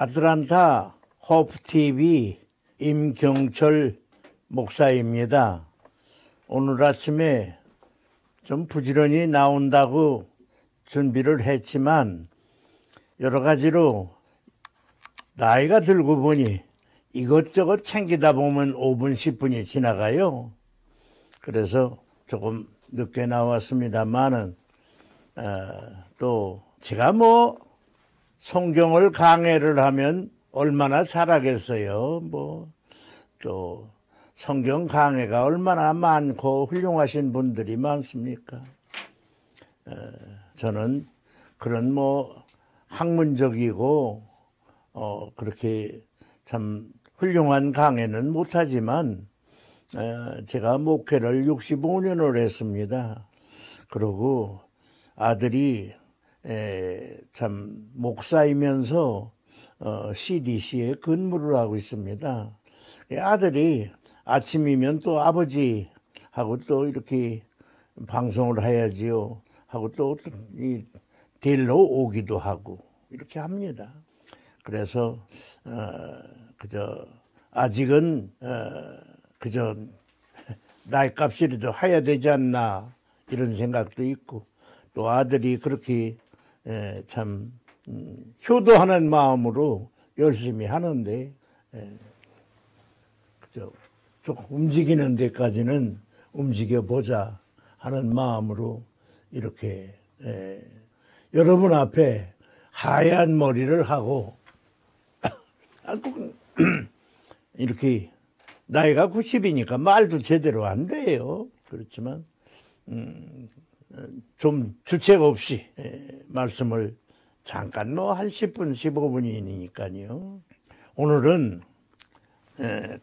아틀란타 호프TV 임경철 목사입니다. 오늘 아침에 좀 부지런히 나온다고 준비를 했지만 여러 가지로 나이가 들고 보니 이것저것 챙기다 보면 5분, 10분이 지나가요. 그래서 조금 늦게 나왔습니다만은 또 제가 성경을 강해를 하면 얼마나 잘하겠어요. 또 성경 강해가 얼마나 많고 훌륭하신 분들이 많습니까? 저는 그런 학문적이고 그렇게 참 훌륭한 강해는 못하지만 제가 목회를 65년을 했습니다. 그리고 아들이 참 목사이면서 CDC에 근무를 하고 있습니다. 아들이 아침이면 또 아버지하고 또 이렇게 방송을 해야지요 하고 또 데리러 오기도 하고 이렇게 합니다. 그래서 아직은 그저 나이값이라도 해야 되지 않나 이런 생각도 있고, 또 아들이 그렇게 참 효도하는 마음으로 열심히 하는데 조금 움직이는 데까지는 움직여보자 하는 마음으로 이렇게 여러분 앞에 하얀 머리를 하고 이렇게 나이가 90이니까 말도 제대로 안 돼요. 그렇지만 좀 주책 없이 말씀을 잠깐 한 10분, 15분이니까요. 오늘은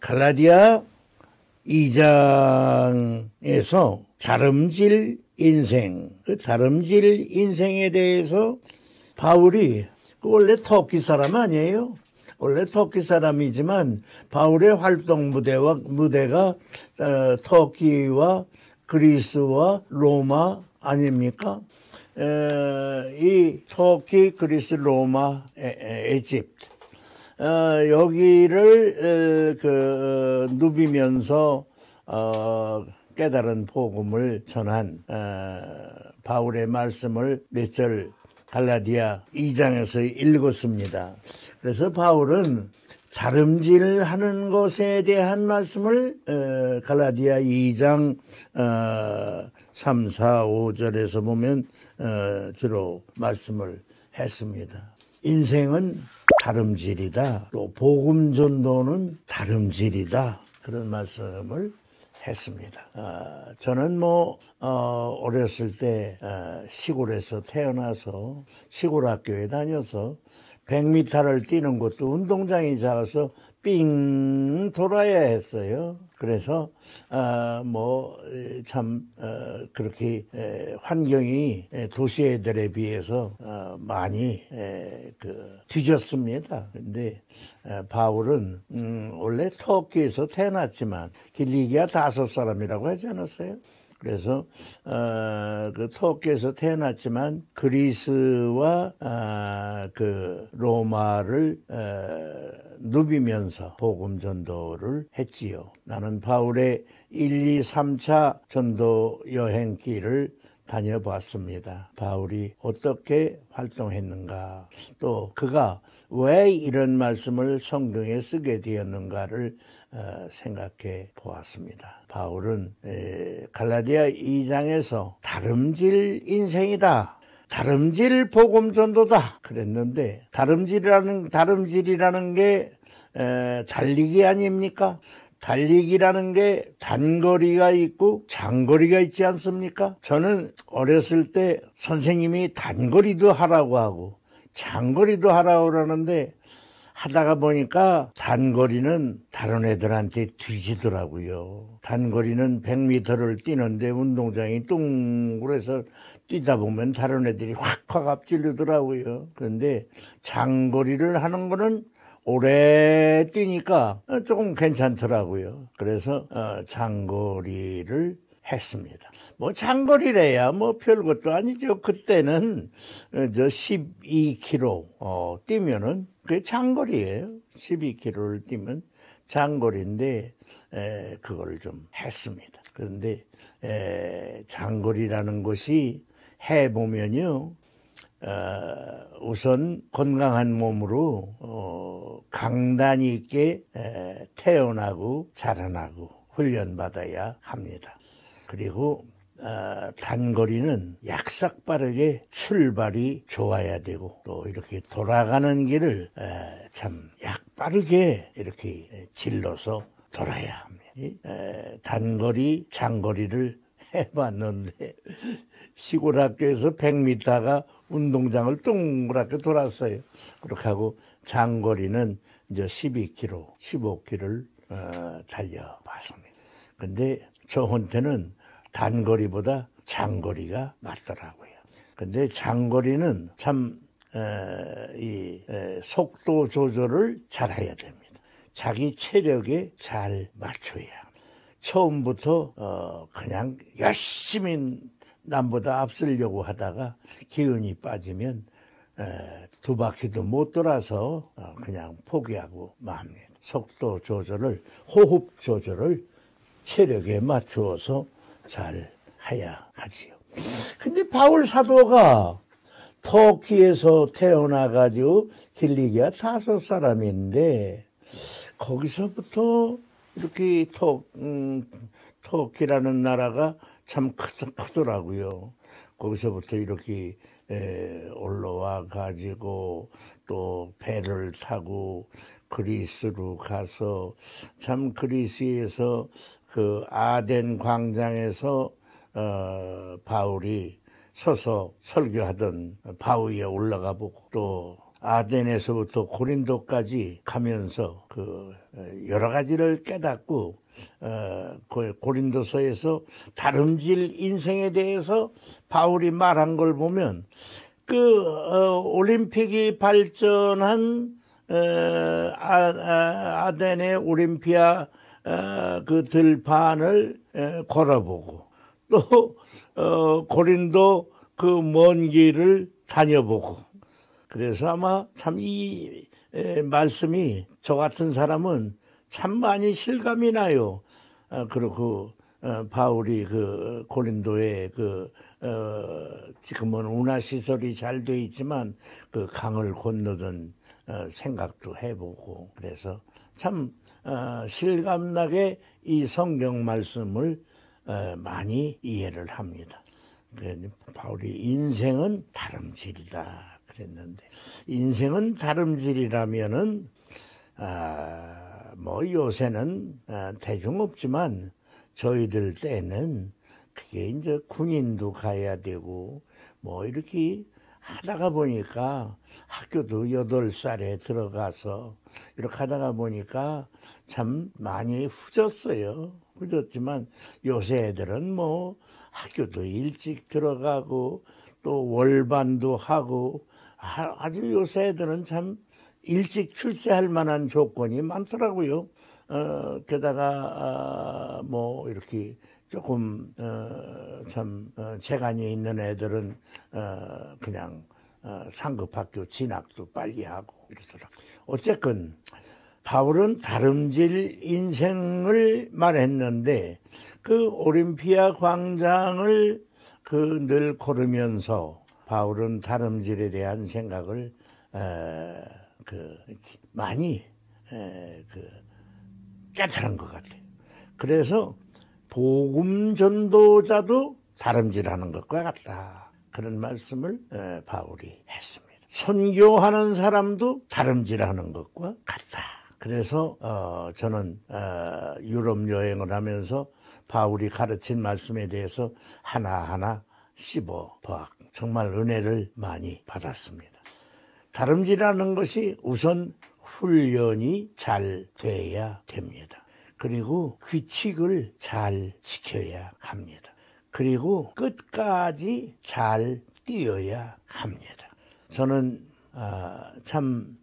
갈라디아 2장에서 자름질 인생, 그 자름질 인생에 대해서 바울이 원래 터키 사람 아니에요? 원래 터키 사람이지만 바울의 활동 무대가 터키와 그리스와 로마 아닙니까? 이 터키, 그리스, 로마, 이집트 여기를 누비면서 깨달은 복음을 전한 바울의 말씀을 몇 절 갈라디아 2장에서 읽었습니다. 그래서 바울은 자름질하는 것에 대한 말씀을 갈라디아 2장 3, 4, 5절에서 보면 주로 말씀을 했습니다. 인생은 다름질이다. 또 복음 전도는 다름질이다. 그런 말씀을 했습니다. 저는 어렸을 때 시골에서 태어나서 시골 학교에 다녀서 100m를 뛰는 것도 운동장이 작아서 삥 돌아야 했어요. 그래서 그렇게 환경이 도시 애들에 비해서 많이 뒤졌습니다. 근데 바울은 원래 터키에서 태어났지만 길리기아 5사람이라고 하지 않았어요? 그래서 그 터키에서 태어났지만 그리스와 로마를 누비면서 복음 전도를 했지요. 나는 바울의 1, 2, 3차 전도 여행길을 다녀봤습니다. 바울이 어떻게 활동했는가, 또 그가 왜 이런 말씀을 성경에 쓰게 되었는가를 생각해 보았습니다. 바울은 갈라디아 2장에서 다름질 인생이다, 다름질 복음 전도다 그랬는데, 다름질이라는 게 달리기 아닙니까? 달리기라는 게 단거리가 있고 장거리가 있지 않습니까? 저는 어렸을 때 선생님이 단거리도 하라고 하고 장거리도 하라고 그러는데, 하다가 보니까 단거리는 다른 애들한테 뒤지더라고요. 단거리는 100m를 뛰는데 운동장이 뚱그래서 뛰다 보면 다른 애들이 확 앞질르더라고요. 그런데 장거리를 하는 거는 오래 뛰니까 조금 괜찮더라고요. 그래서 장거리를 했습니다. 뭐 장거리래야 뭐 별것도 아니죠. 그때는 저 12km 뛰면은 그게 장거리예요. 12km를 뛰면 장거리인데 그걸 좀 했습니다. 그런데 장거리라는 것이 해보면요, 우선 건강한 몸으로 강단 있게 태어나고 자라나고 훈련받아야 합니다. 그리고 단거리는 약삭 빠르게 출발이 좋아야 되고 또 이렇게 돌아가는 길을 참 약 빠르게 이렇게 질러서 돌아야 합니다. 단거리, 장거리를 해봤는데 시골 학교에서 100m가 운동장을 동그랗게 돌았어요. 그렇게 하고 장거리는 이제 12km, 15km를 달려봤습니다. 근데 저한테는 단거리보다 장거리가 맞더라고요. 근데 장거리는 참 속도 조절을 잘 해야 됩니다. 자기 체력에 잘 맞춰야 합니다. 처음부터 그냥 열심히 남보다 앞서려고 하다가 기운이 빠지면 2바퀴도 못 돌아서 그냥 포기하고 맙니다. 속도 조절을, 호흡 조절을 체력에 맞추어서 잘 해야 하지요. 근데 바울 사도가 터키에서 태어나가지고 길리기아 타소 사람인데 거기서부터 이렇게 터키라는 나라가 참 크더라고요. 거기서부터 이렇게 올라와 가지고 또 배를 타고 그리스로 가서 참 그리스에서 그 아덴 광장에서 바울이 서서 설교하던 바위에 올라가 보고 또 아덴에서부터 고린도까지 가면서 그 여러 가지를 깨닫고 고린도서에서 다름질 인생에 대해서 바울이 말한 걸 보면 그 올림픽이 발전한 아덴의 올림피아 그 들판을 걸어보고 또 고린도 그 먼 길을 다녀보고 그래서 아마 참 이 말씀이 저 같은 사람은 참 많이 실감이 나요. 그리고 바울이 그 고린도에 지금은 운하 시설이 잘 돼 있지만 그 강을 건너던 생각도 해보고 그래서 참 실감나게 이 성경 말씀을 많이 이해를 합니다. 바울이 인생은 다름질이다 그랬는데 인생은 다름질이라면은 뭐 요새는 대중 없지만 저희들 때는 그게 이제 군인도 가야 되고 뭐 이렇게 하다가 보니까 학교도 8살에 들어가서 이렇게 하다가 보니까 참 많이 후졌어요. 후졌지만 요새 애들은 뭐 학교도 일찍 들어가고 또 월반도 하고 아주 요새 애들은 참 일찍 출세할 만한 조건이 많더라고요. 게다가 뭐 이렇게 조금 참 재간이 있는 애들은 그냥 상급학교 진학도 빨리 하고 이러더라고요. 어쨌건 바울은 다름질 인생을 말했는데 그 올림피아 광장을 늘 걸으면서 바울은 다름질에 대한 생각을 많이 깨달은 것 같아요. 그래서 복음 전도자도 다름질하는 것과 같다. 그런 말씀을 바울이 했습니다. 선교하는 사람도 다름질하는 것과 같다. 그래서 저는 유럽 여행을 하면서 바울이 가르친 말씀에 대해서 하나하나 씹어보았고 정말 은혜를 많이 받았습니다. 다름질하는 것이 우선 훈련이 잘 돼야 됩니다. 그리고 규칙을 잘 지켜야 합니다. 그리고 끝까지 잘 뛰어야 합니다. 저는 참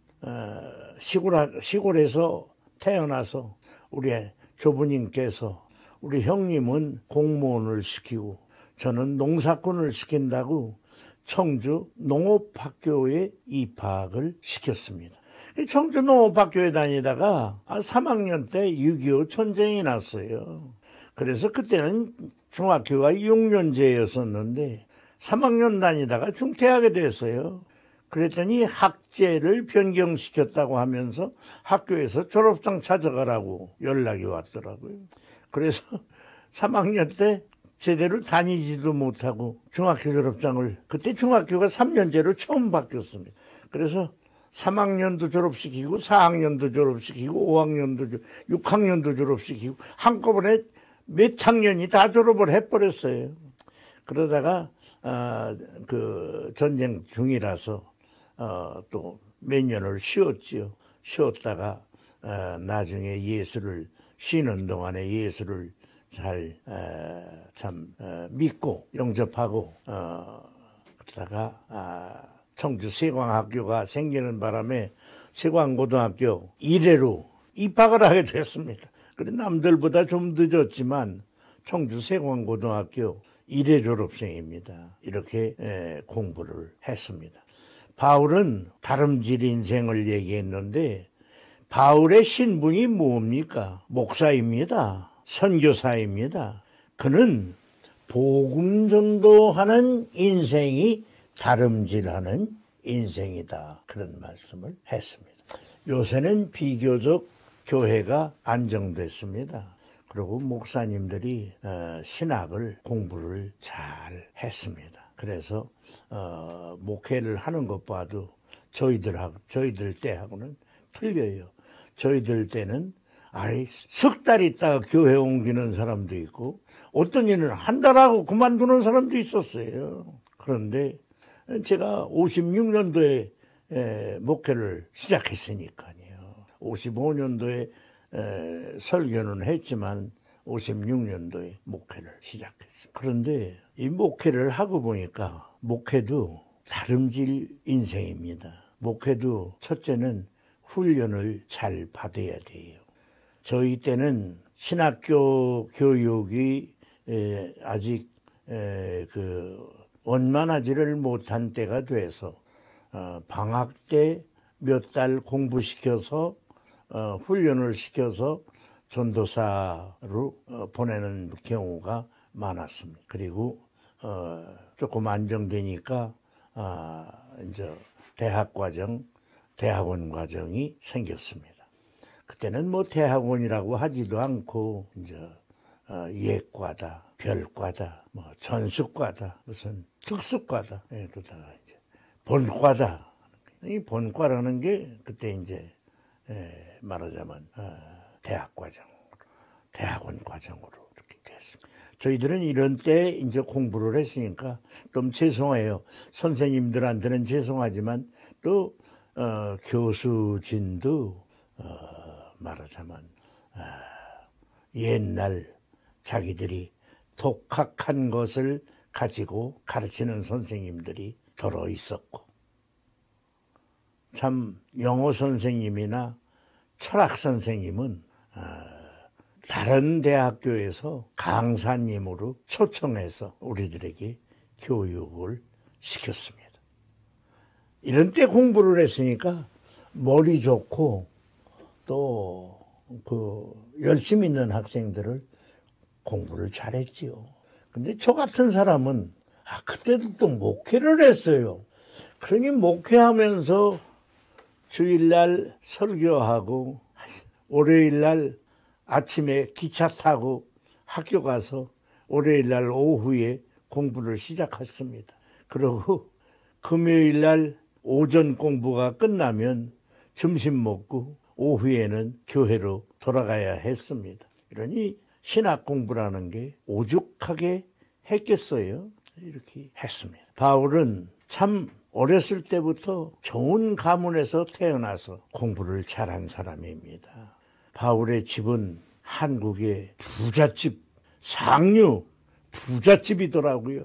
시골에서 태어나서 우리 조부님께서 우리 형님은 공무원을 시키고 저는 농사꾼을 시킨다고 청주 농업학교에 입학을 시켰습니다. 청주 농업학교에 다니다가 3학년 때 6.25 전쟁이 났어요. 그래서 그때는 중학교가 6년제였었는데 3학년 다니다가 중퇴하게 됐어요. 그랬더니 학제를 변경시켰다고 하면서 학교에서 졸업장 찾아가라고 연락이 왔더라고요. 그래서 3학년 때 제대로 다니지도 못하고 중학교 졸업장을, 그때 중학교가 3년제로 처음 바뀌었습니다. 그래서 3학년도 졸업시키고 4학년도 졸업시키고 5학년도 6학년도 졸업시키고 한꺼번에 몇 학년이 다 졸업을 해버렸어요. 그러다가 그 전쟁 중이라서 또 몇 년을 쉬었지요. 쉬었다가 나중에 예수를 쉬는 동안에 예수를 잘 참 믿고 영접하고 그러다가 청주 세광학교가 생기는 바람에 세광고등학교 1회로 입학을 하게 됐습니다. 그래 남들보다 좀 늦었지만 청주 세광고등학교 1회 졸업생입니다. 이렇게 공부를 했습니다. 바울은 다름질 인생을 얘기했는데 바울의 신분이 뭡니까? 목사입니다. 선교사입니다. 그는 복음 전도하는 인생이 다름질하는 인생이다. 그런 말씀을 했습니다. 요새는 비교적 교회가 안정됐습니다. 그리고 목사님들이 신학을 공부를 잘 했습니다. 그래서 목회를 하는 것 봐도 저희들 때하고는 틀려요. 저희들 때는 석 달 있다가 교회 옮기는 사람도 있고 어떤 이는 한 달하고 그만두는 사람도 있었어요. 그런데 제가 56년도에 목회를 시작했으니까요. 55년도에 설교는 했지만 56년도에 목회를 시작했어요. 그런데 이 목회를 하고 보니까 목회도 다름질 인생입니다. 목회도 첫째는 훈련을 잘 받아야 돼요. 저희 때는 신학교 교육이 아직 원만하지를 못한 때가 돼서 방학 때 몇 달 공부시켜서 훈련을 시켜서 전도사로 보내는 경우가 많았습니다. 그리고 조금 안정되니까 이제 대학원 과정이 생겼습니다. 그때는 뭐 대학원이라고 하지도 않고 이제 예과다, 별과다, 뭐 전수과다, 무슨 특수과다, 그러다가 이제 본과다. 이 본과라는 게 그때 이제 말하자면 대학원 과정으로 이렇게 됐습니다. 저희들은 이런 때 이제 공부를 했으니까 좀 죄송해요. 선생님들한테는 죄송하지만 또 교수진도 말하자면 옛날 자기들이 독학한 것을 가지고 가르치는 선생님들이 더러 있었고 참 영어 선생님이나 철학 선생님은 다른 대학교에서 강사님으로 초청해서 우리들에게 교육을 시켰습니다. 이런 때 공부를 했으니까 머리 좋고 또 열심히 있는 학생들을 공부를 잘했지요. 근데 저 같은 사람은 그때도 또 목회를 했어요. 그러니 목회하면서 주일날 설교하고 월요일날 아침에 기차 타고 학교 가서 월요일날 오후에 공부를 시작했습니다. 그리고 금요일날 오전 공부가 끝나면 점심 먹고 오후에는 교회로 돌아가야 했습니다. 그러니 신학 공부라는 게 오죽하게 했겠어요? 이렇게 했습니다. 바울은 참 어렸을 때부터 좋은 가문에서 태어나서 공부를 잘한 사람입니다. 바울의 집은 한국의 부잣집, 상류 부잣집이더라고요.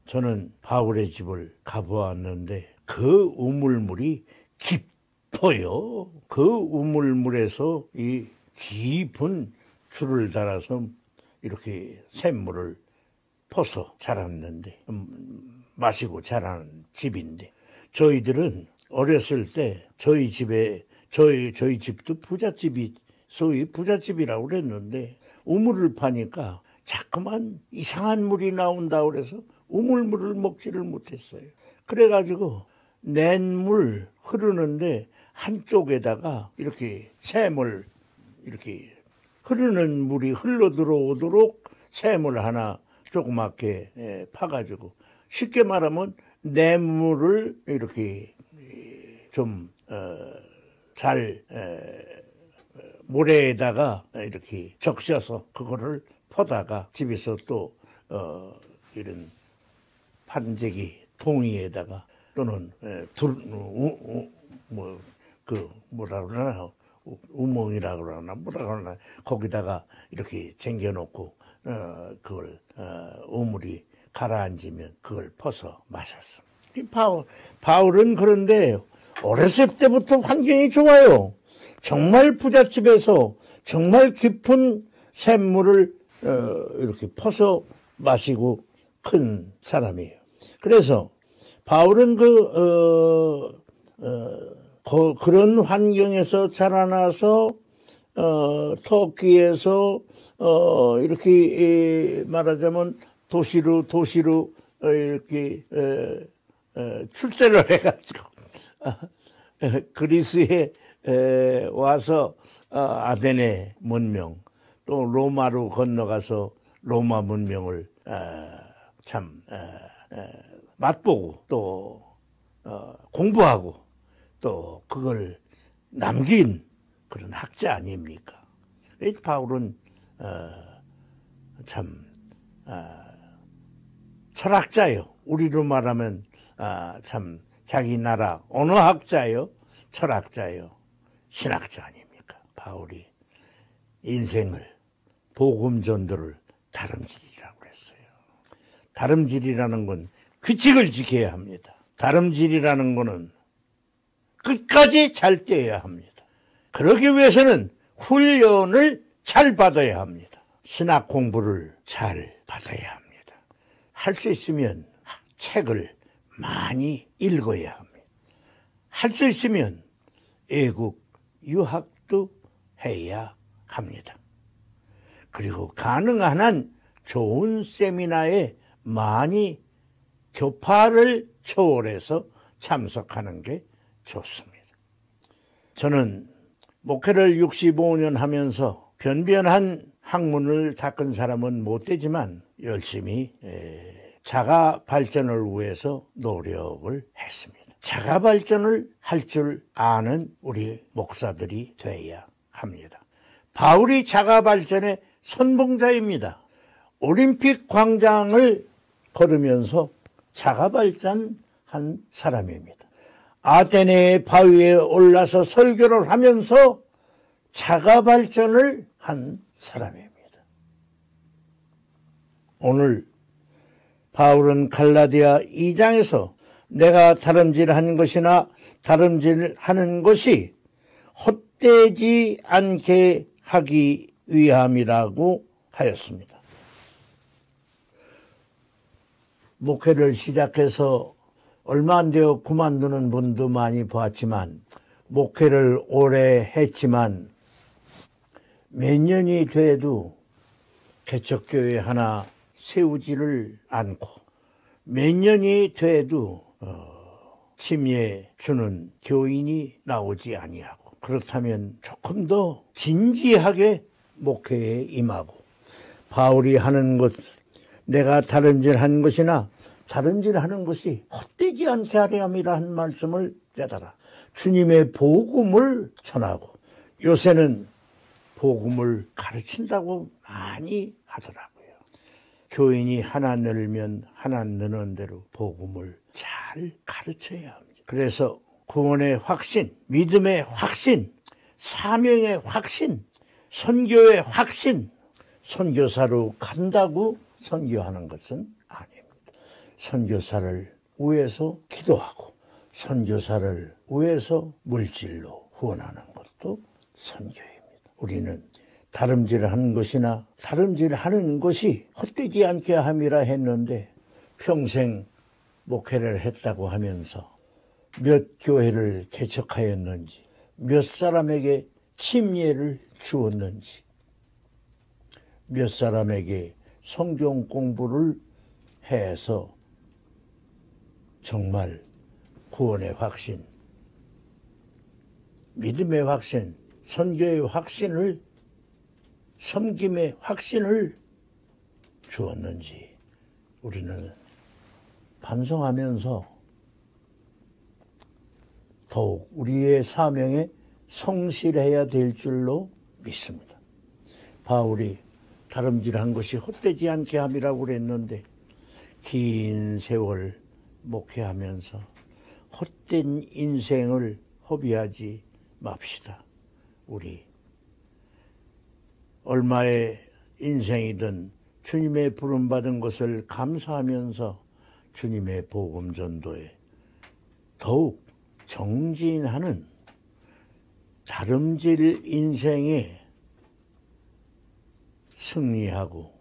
저는 바울의 집을 가보았는데 그 우물물이 깊어요. 그 우물물에서 이 깊은 줄을 달아서 이렇게 샘물을 퍼서 자랐는데 마시고 자라는 집인데 저희들은 어렸을 때 저희 집에 저희 집도 부잣집이 소위 부잣집이라고 그랬는데 우물을 파니까 자꾸만 이상한 물이 나온다 그래서 우물물을 먹지를 못했어요. 그래가지고 냇물 흐르는데 한쪽에다가 이렇게 샘을 이렇게 흐르는 물이 흘러 들어오도록 샘을 하나 조그맣게 파가지고 쉽게 말하면 냇물을 이렇게 좀 잘 모래에다가 이렇게 적셔서 그거를 퍼다가 집에서 또 이런 판재기 통이에다가 또는 뭐라 그러나 우멍이라 그러나 뭐라 그러나 거기다가 이렇게 쟁겨놓고 그걸 우물이 가라앉으면 그걸 퍼서 마셨습니다. 바울은 그런데 어렸을 때부터 환경이 좋아요. 정말 부잣집에서 정말 깊은 샘물을 이렇게 퍼서 마시고 큰 사람이에요. 그래서 바울은 그런 환경에서 자라나서 터키에서 이렇게 말하자면 도시로 이렇게 출세를 해가지고 그리스에 와서 아테네 문명 또 로마로 건너가서 로마 문명을 참 맛보고 또 공부하고 또 그걸 남긴 그런 학자 아닙니까? 바울은 참 철학자요. 우리로 말하면 참 자기 나라 언어학자요, 철학자요, 신학자 아닙니까? 바울이 인생을 복음 전도를 다름질이라고 그랬어요. 다름질이라는 건 규칙을 지켜야 합니다. 다름질이라는 거는 끝까지 잘 떼어야 합니다. 그러기 위해서는 훈련을 잘 받아야 합니다. 신학 공부를 잘 받아야 합니다. 할 수 있으면 책을 많이 읽어야 합니다. 할 수 있으면 외국 유학도 해야 합니다. 그리고 가능한 한 좋은 세미나에 많이 교파를 초월해서 참석하는 게 좋습니다. 저는 목회를 65년 하면서 변변한 학문을 닦은 사람은 못 되지만 열심히 자가 발전을 위해서 노력을 했습니다. 자가 발전을 할 줄 아는 우리 목사들이 돼야 합니다. 바울이 자가 발전의 선봉자입니다. 올림픽 광장을 걸으면서 자가 발전한 사람입니다. 아테네의 바위에 올라서 설교를 하면서 자가 발전을 한 사람입니다. 오늘 바울은 갈라디아 2장에서 내가 다름질하는 것이나 다름질하는 것이 헛되지 않게 하기 위함이라고 하였습니다. 목회를 시작해서 얼마 안 되어 그만두는 분도 많이 봤지만 목회를 오래 했지만 몇 년이 돼도 개척교회 하나 세우지를 않고 몇 년이 돼도 침례 주는 교인이 나오지 아니하고 그렇다면 조금 더 진지하게 목회에 임하고 바울이 하는 것 내가 다름질한 것이나 다름질하는 것이 헛되지 않게 하려 함이라 한 말씀을 깨달아 주님의 복음을 전하고 요새는 복음을 가르친다고 많이 하더라고요. 교인이 하나 늘면 하나 느는 대로 복음을 잘 가르쳐야 합니다. 그래서 구원의 확신, 믿음의 확신, 사명의 확신, 선교의 확신, 선교사로 간다고 선교하는 것은 아닙니다. 선교사를 위해서 기도하고 선교사를 위해서 물질로 후원하는 것도 선교입니다. 우리는 다름질하는 것이나 다름질하는 것이 헛되지 않게 함이라 했는데 평생 목회를 했다고 하면서 몇 교회를 개척하였는지 몇 사람에게 침례를 주었는지 몇 사람에게 성경 공부를 해서 정말 구원의 확신, 믿음의 확신, 선교의 확신을, 섬김의 확신을 주었는지 우리는 반성하면서 더욱 우리의 사명에 성실해야 될 줄로 믿습니다. 바울이 다름질한 것이 헛되지 않게 함이라고 그랬는데 긴 세월 목회하면서 헛된 인생을 허비하지 맙시다. 우리 얼마의 인생이든 주님의 부름받은 것을 감사하면서 주님의 복음 전도에 더욱 정진하는 다름질 인생에 승리하고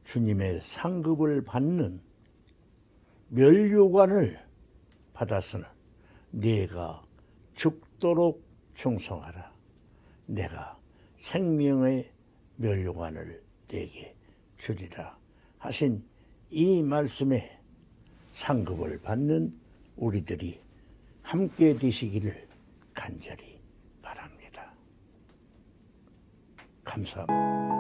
주님의 상급을 받는 멸류관을 받았으나 네가 죽도록 충성하라. 내가 생명의 멸류관을 네게 주리라 하신 이 말씀에 상급을 받는 우리들이 함께 되시기를 간절히 바랍니다. 감사합니다.